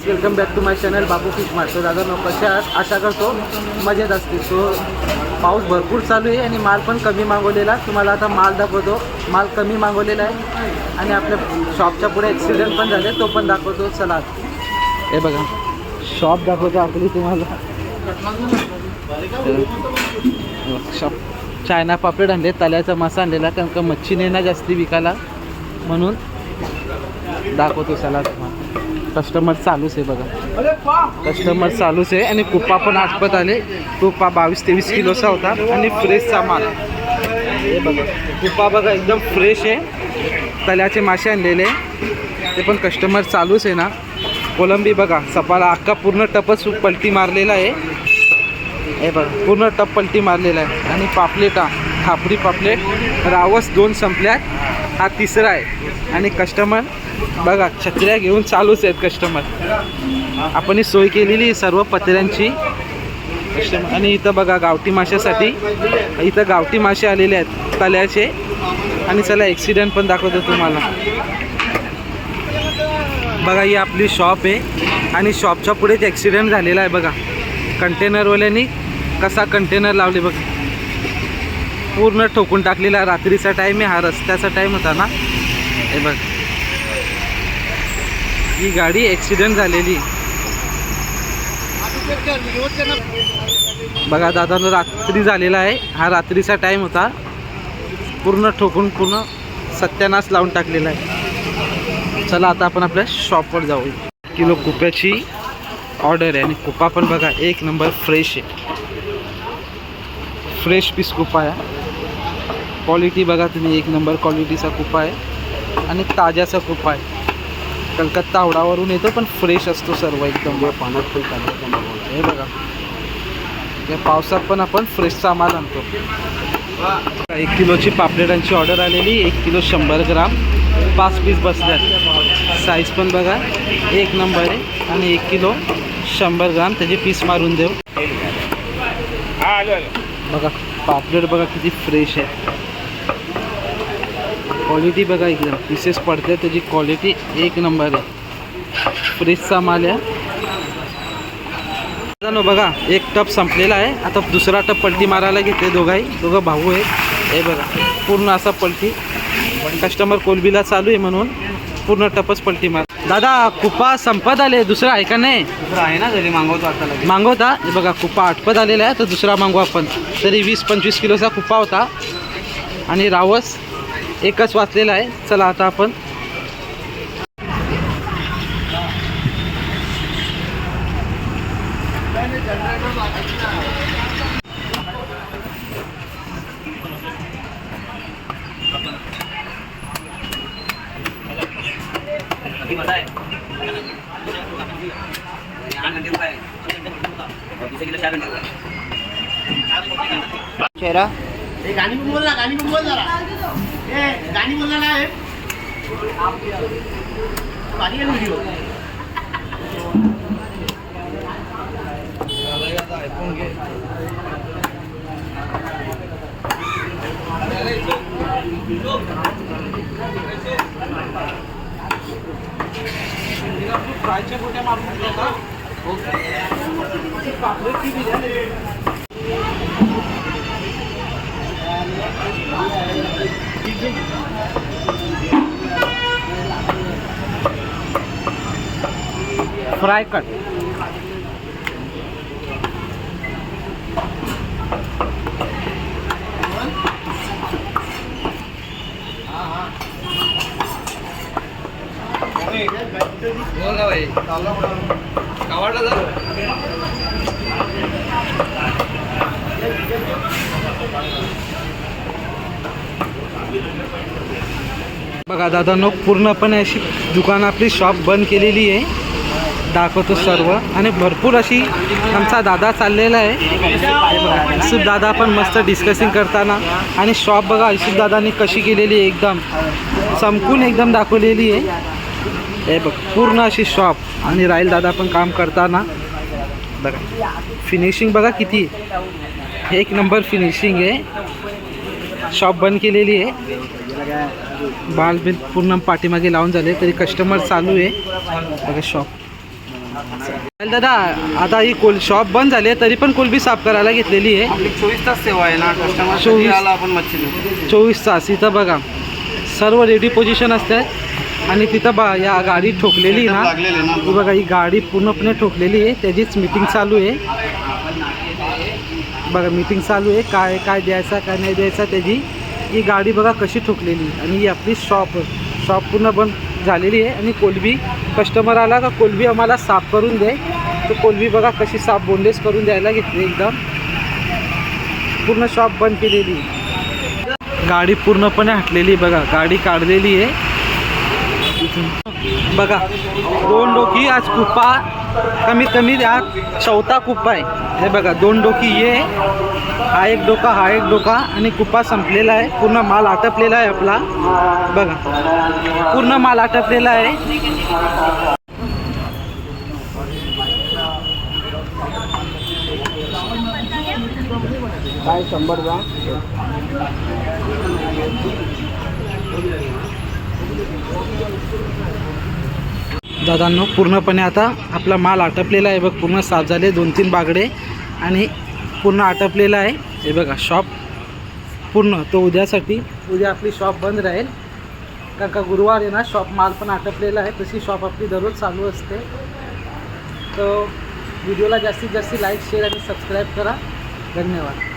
Welcome back to my channel Babu fish mart. तो दादा कसे आशा करतो मजेत असतील. तो पाऊस भरपूर चालू आहे आणि माल पण कमी मागवलेला. तुम्हाला आता माल दाखवतो. माल कमी मागवलेला आहे आणि आपल्या शॉपच्या पुढे ॲक्सिडेंट पण झाले, तो पण दाखवतो. चला हे बघा शॉप दाखवतो आपली तुम्हाला. शॉप चायना पापलेट आणले, तल्याचा मासा आणलेला, कारण का मच्छी नाही ना जास्ती विकायला, म्हणून दाखवतो. चला कस्टमर चालूच आहे बघा, कस्टमर चालूच आहे. आणि कुप्पा पण आटपत आले. कुप्पा 22-23 किलोचा होता आणि फ्रेशचा माल. हे बघा कुप्पा बघा एकदम फ्रेश आहे. तल्याचे मासे आणलेले ते पण कस्टमर चालूच आहे ना. कोलंबी बघा सपाला अख्खा पूर्ण टपच पलटी मारलेला आहे. हे बघा पूर्ण टप पलटी मारलेला आहे. आणि पापलेटा खापरी पापलेट रावस 2 संपल्यात, हा तिसरा आहे. आणि कस्टमर बघा छत्र्या घेऊन चालूच आहेत कस्टमर. आपण ही सोय केलेली सर्व पत्र्यांची कस्टमर. आणि इथं बघा गावठी माशासाठी इथं गावठी मासे आलेले आहेत तल्याचे. आणि चला ॲक्सिडेंट पण दाखवतो तुम्हाला. बघा ही आपली शॉप आहे आणि शॉपच्या पुढेच ॲक्सिडेंट झालेला आहे बघा. कंटेनरवाल्यांनी कसा कंटेनर लावले बघ, पूर्ण ठोकून टाकलेला. रात्रीचा टाईम आहे, हा रस्त्याचा टाईम होता ना. हे बघ ही गाडी ॲक्सिडेंट झालेली बघा. दादानं रात्री झालेला आहे, हा रात्रीचा टाईम होता. पूर्ण ठोकून पूर्ण सत्यानाश लावून टाकलेला आहे. चला आता आपण आपल्या शॉपवर जाऊ. किलो कुप्याची ऑर्डर आहे आणि कुप्पा पण बघा 1 नंबर फ्रेश आहे. फ्रेश पीस कुप्पा आहे. क्वालिटी बघा तुम्ही 1 नंबर क्वालिटीचा कुप्पा आहे आणि ताज्याचा कुप्पा आहे. कलकत्ता हावडावरून येतो पण फ्रेश असतो सर्व एकदम. पाण्यात पण हे बघा या पावसात पण आपण फ्रेशचा माल आणतो. 1 किलोची पापलेटांची ऑर्डर आलेली. 1 किलो 100 ग्राम 5 पीस बसल्यात. साईज पण बघा 1 नंबर आहे. आणि 1 किलो 100 ग्राम त्याचे पीस मारून देऊ. बघा पापलेट बघा किती फ्रेश आहे. क्वालिटी बघा एकदम पीसेस पडते, त्याची क्वालिटी 1 नंबर आहे. फ्रेशचा माल आहे. बघा 1 टप संपलेला आहे. आता दुसरा टप पलटी मारायला घेते. दोघं भाऊ आहेत. हे बघा पूर्ण असा पलटी. कस्टमर कोलबीला चालू आहे म्हणून पूर्ण टपच पलटी मार. दादा कुप्पा संपत आले, दुसरा आहे का नाही? दुसरा आहे ना, तरी मागवतो आता. मागवता हे बघा कुप्पा आटपत आलेला आहे, तर दुसरा मागवू आपण. तरी 20-25 किलोचा कुप्पा होता आणि रावस एकच वाचलेला आहे. चला आता आपण चेहरा गाणी बोल जरा. गाणी बोलला आहे व्हिडिओ. फ्राय कट बघा दादांनो पूर्णपणे अशी दुकान आपली शॉप बंद केलेली आहे. दाखवतो सर्व. आणि भरपूर अशी आमचा दादा चाललेला आहे. युसुफ दादा पण मस्त डिस्कसिंग करताना. आणि शॉप बघा युसुफ दादानी कशी केलेली आहे, एकदम चमकून एकदम दाखवलेली आहे. हे बघ पूर्ण अशी शॉप. आणि राहील दादा पण काम करताना बघा. फिनिशिंग बघा किती एक नंबर फिनिशिंग आहे. शॉप बंद केलेली आहे. बाल बिल पूर्ण पाठीमागे लावून झाले तरी कस्टमर चालू आहे बघा शॉप. दादा आता ही शॉप बंद झाली तरी पण कोलबी साफ करायला घेतलेली आहे. 24 तास सेवा आहे ना. कस्टमर 24 आपण मच्छी देतो. 24 तास. इथं बघा सर्व रेडी पोझिशन असते. आणि तिथं या गाडी ठोकलेली ना, ही बघा ही गाडी पूर्णपणे ठोकलेली आहे. त्याचीच मीटिंग चालू आहे बघा. मीटिंग चालू आहे काय काय द्यायचा काय नाही द्यायचा त्याची. ही गाडी बघा कशी ठोकलेली. आणि ही आपली शॉप पूर्ण बंद झालेली आहे. आणि कोलबी कस्टमर आला का कोलबी आम्हाला साफ करून दे. तर कोलबी बघा कशी साफ बोंडेस करून द्यायला घेतली. एकदम पूर्ण शॉप बंद केलेली. गाडी पूर्णपणे हटलेली बघा. गाडी काढलेली आहे बघा. 2 डोकी आज कुप्पा कमीत कमी आज 4था कुप्पा आहे. हे बघा 2 डोकी ये हा एक डोका आणि कुप्पा संपलेला आहे. पूर्ण माल आटपलेला आहे आपला बघा. पूर्ण माल आटपलेला आहे. काय 100 ग्राम दादांनो पूर्णपणे आता आपला माल आटपलेला आहे बघ. पूर्ण साफ झाले. 2-3 बागडे आणि पूर्ण आटपलेला आहे. हे बघा शॉप पूर्ण. तो उद्यासाठी उद्या आपली शॉप बंद राहील कारण का गुरुवार आहे ना. शॉप माल पण आटपलेला आहे. तशी शॉप आपली दररोज चालू असते. तर व्हिडिओला जास्तीत जास्त लाईक शेअर आणि सबस्क्राईब करा. धन्यवाद.